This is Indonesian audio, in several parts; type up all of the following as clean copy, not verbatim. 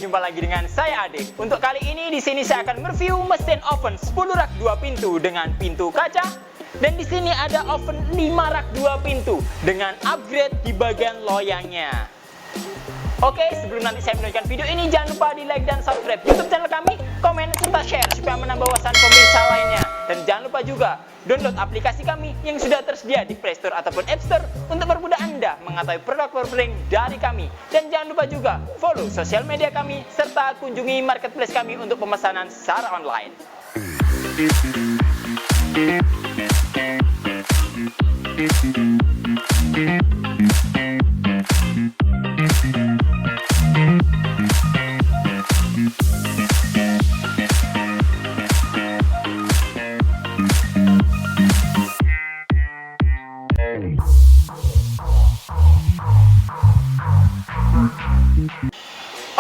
Jumpa lagi dengan saya Adik. Untuk kali ini di sini saya akan mereview mesin oven 10 rak 2 pintu dengan pintu kaca. Dan di sini ada oven 5 rak 2 pintu dengan upgrade di bagian loyangnya. Oke, sebelum nanti saya melanjutkan video ini, jangan lupa di like dan subscribe YouTube channel kami, komen serta share supaya menambah wawasan pemirsa lainnya. Dan jangan lupa juga download aplikasi kami yang sudah tersedia di Play Store ataupun App Store untuk mempermudah Anda mengetahui produk-produk dari kami. Dan jangan lupa juga follow sosial media kami serta kunjungi marketplace kami untuk pemesanan secara online.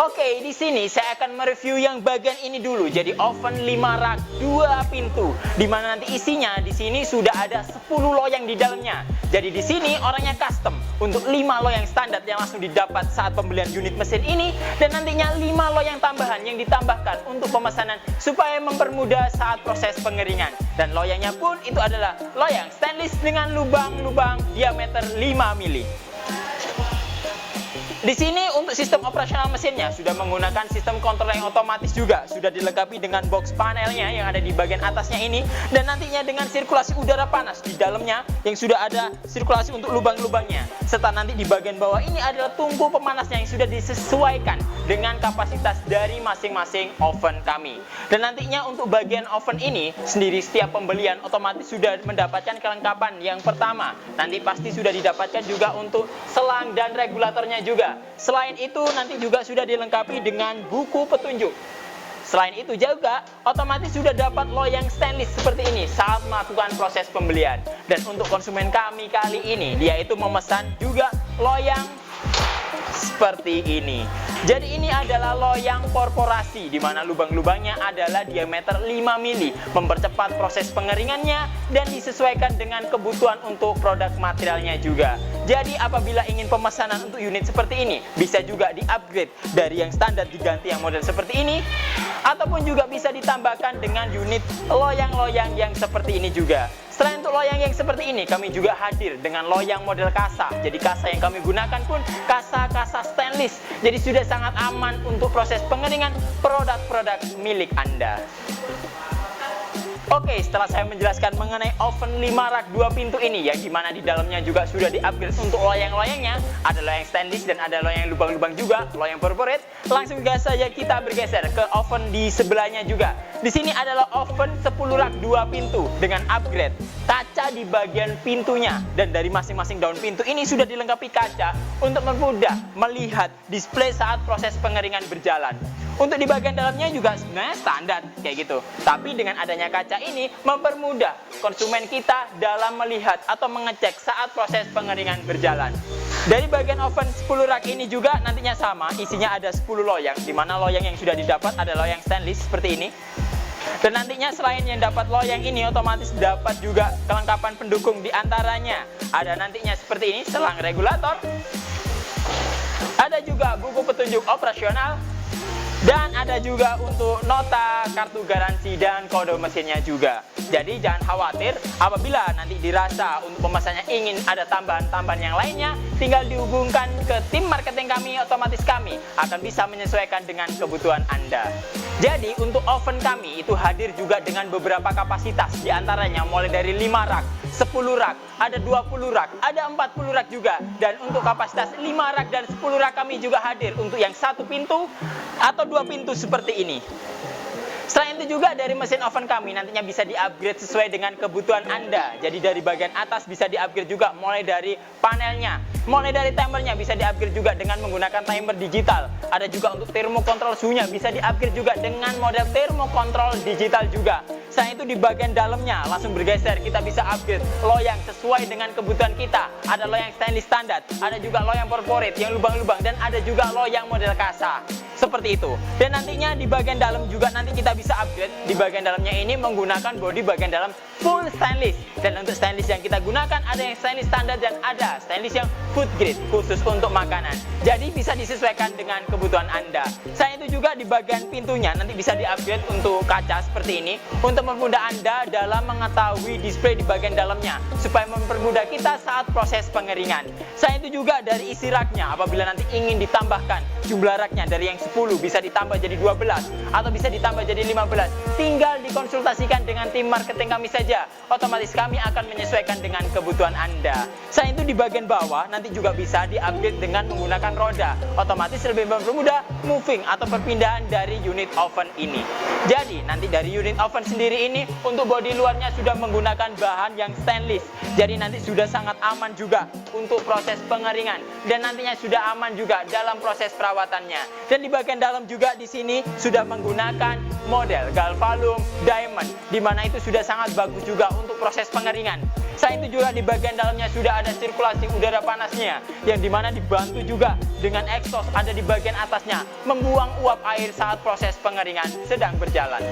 Oke, di sini saya akan mereview yang bagian ini dulu. Jadi oven 5 rak 2 pintu, di mana nanti isinya di sini sudah ada 10 loyang di dalamnya. Jadi di sini orangnya custom untuk 5 loyang standar yang langsung didapat saat pembelian unit mesin ini, dan nantinya 5 loyang tambahan yang ditambahkan untuk pemesanan supaya mempermudah saat proses pengeringan. Dan loyangnya pun itu adalah loyang stainless dengan lubang-lubang diameter 5 mili. Di sini untuk sistem operasional mesinnya sudah menggunakan sistem kontrol yang otomatis juga, sudah dilengkapi dengan box panelnya yang ada di bagian atasnya ini, dan nantinya dengan sirkulasi udara panas di dalamnya yang sudah ada sirkulasi untuk lubang-lubangnya, serta nanti di bagian bawah ini adalah tungku pemanasnya yang sudah disesuaikan dengan kapasitas dari masing-masing oven kami. Dan nantinya untuk bagian oven ini sendiri setiap pembelian otomatis sudah mendapatkan kelengkapan. Yang pertama, nanti pasti sudah didapatkan juga untuk selang dan regulatornya juga. Selain itu nanti juga sudah dilengkapi dengan buku petunjuk. Selain itu juga otomatis sudah dapat loyang stainless seperti ini saat melakukan proses pembelian. Dan untuk konsumen kami kali ini, dia itu memesan juga loyang seperti ini. Jadi ini adalah loyang korporasi, di mana lubang-lubangnya adalah diameter 5 mili, mempercepat proses pengeringannya dan disesuaikan dengan kebutuhan untuk produk materialnya juga. Jadi apabila ingin pemesanan untuk unit seperti ini, bisa juga di-upgrade dari yang standar diganti yang model seperti ini, ataupun juga bisa ditambahkan dengan unit loyang-loyang yang seperti ini juga. Selain untuk loyang yang seperti ini, kami juga hadir dengan loyang model kasa. Jadi kasa yang kami gunakan pun kasa-kasa stainless. Jadi sudah sangat aman untuk proses pengeringan produk-produk milik Anda. Oke, setelah saya menjelaskan mengenai oven 5 rak 2 pintu ini, yang dimana di dalamnya juga sudah di-upgrade untuk loyang-loyangnya, ada loyang stainless dan ada loyang lubang-lubang juga, loyang corporate. Langsung gas saja kita bergeser ke oven di sebelahnya juga. Di sini adalah oven 10 rak 2 pintu dengan upgrade kaca di bagian pintunya, dan dari masing-masing daun pintu ini sudah dilengkapi kaca untuk mempermudah melihat display saat proses pengeringan berjalan. Untuk di bagian dalamnya juga sebenarnya standar kayak gitu. Tapi dengan adanya kaca ini mempermudah konsumen kita dalam melihat atau mengecek saat proses pengeringan berjalan. Dari bagian oven 10 rak ini juga nantinya sama, isinya ada 10 loyang, di mana loyang yang sudah didapat ada loyang stainless seperti ini. Dan nantinya selain yang dapat loyang ini, otomatis dapat juga kelengkapan pendukung di antaranya. Ada nantinya seperti ini, selang regulator. Ada juga buku petunjuk operasional. Dan ada juga untuk nota kartu garansi dan kode mesinnya juga. Jadi jangan khawatir apabila nanti dirasa untuk pemesannya ingin ada tambahan-tambahan yang lainnya, tinggal dihubungkan ke tim marketing kami, otomatis kami akan bisa menyesuaikan dengan kebutuhan Anda. Jadi untuk oven kami itu hadir juga dengan beberapa kapasitas, diantaranya mulai dari 5 rak, 10 rak, ada 20 rak, ada 40 rak juga. Dan untuk kapasitas 5 rak dan 10 rak kami juga hadir untuk yang 1 pintu atau 2 pintu seperti ini. Selain itu juga dari mesin oven kami nantinya bisa di-upgrade sesuai dengan kebutuhan Anda. Jadi dari bagian atas bisa di-upgrade juga mulai dari panelnya. Mulai dari timernya bisa di-upgrade juga dengan menggunakan timer digital. Ada juga untuk thermokontrol suhunya bisa di-upgrade juga dengan model thermokontrol digital juga. Selain itu di bagian dalamnya langsung bergeser, kita bisa upgrade loyang sesuai dengan kebutuhan kita. Ada loyang stainless standar, ada juga loyang corporate yang lubang-lubang, dan ada juga loyang model kasa. Seperti itu. Dan nantinya di bagian dalam juga nanti kita bisa upgrade. Di bagian dalamnya ini menggunakan bodi bagian dalam full stainless. Dan untuk stainless yang kita gunakan ada yang stainless standar dan ada stainless yang food grade khusus untuk makanan. Jadi bisa disesuaikan dengan kebutuhan Anda. Selain itu juga di bagian pintunya nanti bisa di-upgrade untuk kaca seperti ini untuk mempermudah Anda dalam mengetahui display di bagian dalamnya supaya mempermudah kita saat proses pengeringan. Selain itu juga dari isi raknya, apabila nanti ingin ditambahkan jumlah raknya dari yang 10 bisa ditambah jadi 12 atau bisa ditambah jadi 15, tinggal dikonsultasikan dengan tim marketing kami saja. Otomatis kami akan menyesuaikan dengan kebutuhan Anda. Selain itu di bagian bawah nanti juga bisa di-upgrade dengan menggunakan roda. Otomatis lebih mempermudah moving atau perpindahan dari unit oven ini. Jadi nanti dari unit oven sendiri ini untuk bodi luarnya sudah menggunakan bahan yang stainless. Jadi nanti sudah sangat aman juga untuk proses pengeringan dan nantinya sudah aman juga dalam proses perawatannya. Dan di bagian dalam juga di sini sudah menggunakan model galvalum diamond, di mana itu sudah sangat bagus juga untuk proses pengeringan. Selain itu juga di bagian dalamnya sudah ada sirkulasi udara panasnya, yang dimana dibantu juga dengan exhaust ada di bagian atasnya, membuang uap air saat proses pengeringan sedang berjalan.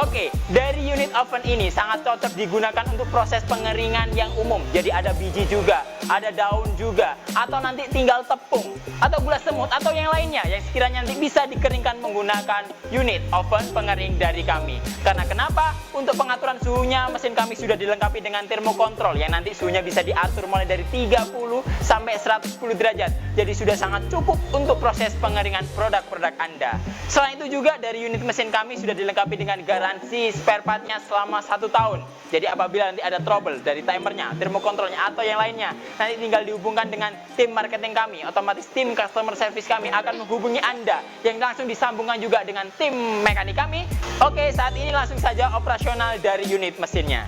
Oke, dari unit oven ini sangat cocok digunakan untuk proses pengeringan yang umum. Jadi ada biji juga, ada daun juga, atau nanti tinggal tepung, atau gula semut, atau yang lainnya yang sekiranya nanti bisa dikeringkan menggunakan unit oven pengering dari kami. Karena kenapa? Untuk pengaturan suhunya mesin kami sudah dilengkapi dengan thermokontrol yang nanti suhunya bisa diatur mulai dari 30 sampai 110 derajat. Jadi sudah sangat cukup untuk proses pengeringan produk-produk Anda. Selain itu juga dari unit mesin kami sudah dilengkapi dengan garansi spare partnya selama 1 tahun. Jadi apabila nanti ada trouble dari timernya, thermokontrolnya atau yang lainnya, nanti tinggal dihubungkan dengan tim marketing kami. Otomatis tim customer service kami akan menghubungi Anda yang langsung disambungkan juga dengan tim mekanik kami. Oke, saat ini langsung saja operasional dari unit mesinnya.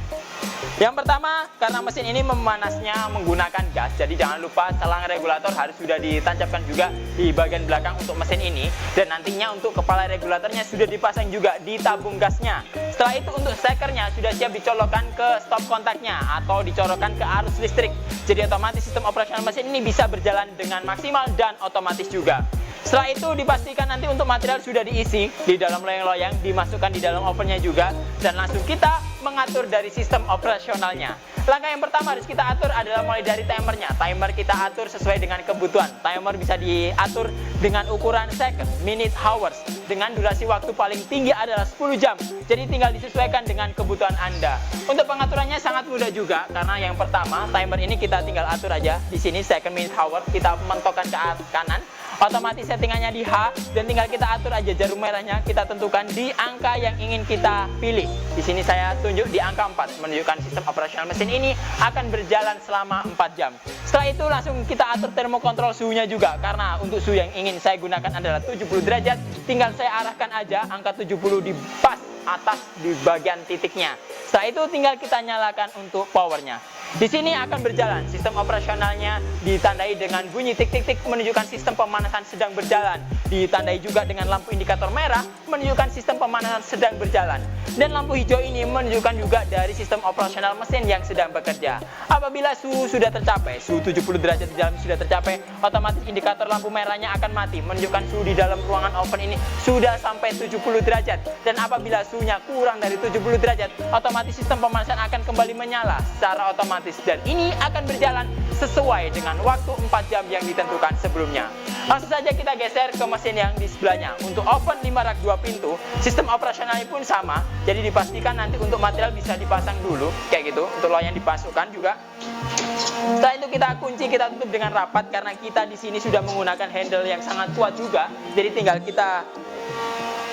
Yang pertama, karena mesin ini memanasnya menggunakan gas, jadi jangan lupa selang regulator harus sudah ditancapkan juga di bagian belakang untuk mesin ini. Dan nantinya untuk kepala regulatornya sudah dipasang juga di tabung gasnya. Setelah itu untuk stekernya sudah siap dicolokkan ke stop kontaknya atau dicolokkan ke arus listrik. Jadi otomatis sistem operasional mesin ini bisa berjalan dengan maksimal dan otomatis juga. Setelah itu dipastikan nanti untuk material sudah diisi di dalam loyang-loyang, dimasukkan di dalam ovennya juga, dan langsung kita mengatur dari sistem operasionalnya. Langkah yang pertama harus kita atur adalah mulai dari timernya. Timer kita atur sesuai dengan kebutuhan. Timer bisa diatur dengan ukuran second, minute, hours, dengan durasi waktu paling tinggi adalah 10 jam. Jadi tinggal disesuaikan dengan kebutuhan Anda. Untuk pengaturannya sangat mudah juga, karena yang pertama timer ini kita tinggal atur aja di sini second, minute, hour, kita mentokkan ke kanan. Otomatis settingannya di H, dan tinggal kita atur aja jarum merahnya, kita tentukan di angka yang ingin kita pilih. Di sini saya tunjuk di angka 4, menunjukkan sistem operasional mesin ini akan berjalan selama 4 jam. Setelah itu langsung kita atur termokontrol suhunya juga, karena untuk suhu yang ingin saya gunakan adalah 70 derajat, tinggal saya arahkan aja angka 70 di pas atas di bagian titiknya. Setelah itu tinggal kita nyalakan untuk powernya. Di sini akan berjalan, sistem operasionalnya ditandai dengan bunyi tik-tik-tik menunjukkan sistem pemanasan sedang berjalan. Ditandai juga dengan lampu indikator merah menunjukkan sistem pemanasan sedang berjalan. Dan lampu hijau ini menunjukkan juga dari sistem operasional mesin yang sedang bekerja. Apabila suhu sudah tercapai, suhu 70 derajat di dalam sudah tercapai, otomatis indikator lampu merahnya akan mati, menunjukkan suhu di dalam ruangan oven ini sudah sampai 70 derajat. Dan apabila suhunya kurang dari 70 derajat, otomatis sistem pemanasan akan kembali menyala secara otomatis. Dan ini akan berjalan sesuai dengan waktu 4 jam yang ditentukan sebelumnya. Langsung saja kita geser ke mesin yang di sebelahnya. Untuk oven 5 rak 2 pintu, sistem operasionalnya pun sama. Jadi dipastikan nanti untuk material bisa dipasang dulu, kayak gitu. Untuk loyang dipasukkan juga. Setelah itu kita kunci, kita tutup dengan rapat karena kita di sini sudah menggunakan handle yang sangat kuat juga. Jadi tinggal kita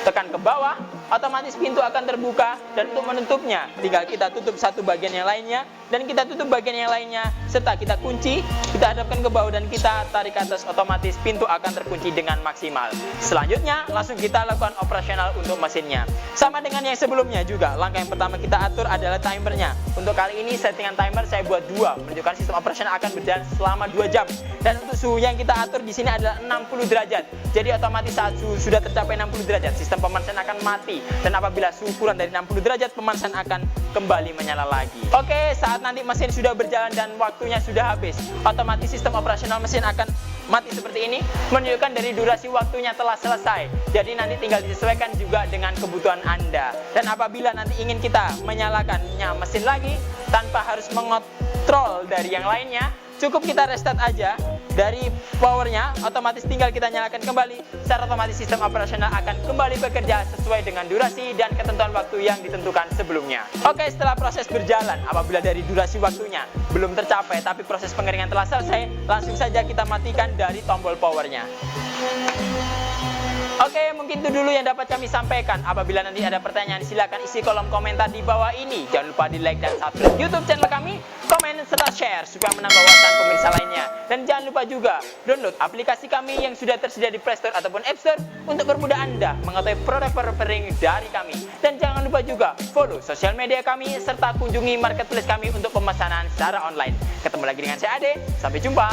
tekan ke bawah. otomatis pintu akan terbuka, dan untuk menutupnya tinggal kita tutup satu bagian yang lainnya, dan kita tutup bagian yang lainnya serta kita kunci, kita hadapkan ke bawah dan kita tarik ke atas, otomatis pintu akan terkunci dengan maksimal. Selanjutnya langsung kita lakukan operasional untuk mesinnya. Sama dengan yang sebelumnya juga, langkah yang pertama kita atur adalah timernya. Untuk kali ini settingan timer saya buat 2, menunjukkan sistem operasional akan berjalan selama 2 jam. Dan untuk suhu yang kita atur di sini adalah 60 derajat. Jadi otomatis saat suhu sudah tercapai 60 derajat, sistem pemanasan akan mati. Dan apabila suhu kurang dari 60 derajat, pemanasan akan kembali menyala lagi. Oke, saat nanti mesin sudah berjalan dan waktunya sudah habis, otomatis sistem operasional mesin akan mati seperti ini, menunjukkan dari durasi waktunya telah selesai. Jadi nanti tinggal disesuaikan juga dengan kebutuhan Anda. Dan apabila nanti ingin kita menyalakannya mesin lagi tanpa harus mengontrol dari yang lainnya, cukup kita restart aja dari powernya, otomatis tinggal kita nyalakan kembali. Secara otomatis sistem operasional akan kembali bekerja sesuai dengan durasi dan ketentuan waktu yang ditentukan sebelumnya. Oke, setelah proses berjalan, apabila dari durasi waktunya belum tercapai tapi proses pengeringan telah selesai, langsung saja kita matikan dari tombol powernya. Oke, mungkin itu dulu yang dapat kami sampaikan. Apabila nanti ada pertanyaan, silakan isi kolom komentar di bawah ini. Jangan lupa di like dan subscribe YouTube channel kami, komen serta share supaya menambah wawasan pemirsa lainnya. Dan jangan lupa juga download aplikasi kami yang sudah tersedia di Play Store ataupun App Store untuk mempermudah Anda mengetahui produk referring dari kami. Dan jangan lupa juga follow sosial media kami serta kunjungi marketplace kami untuk pemesanan secara online. Ketemu lagi dengan saya Ade, sampai jumpa.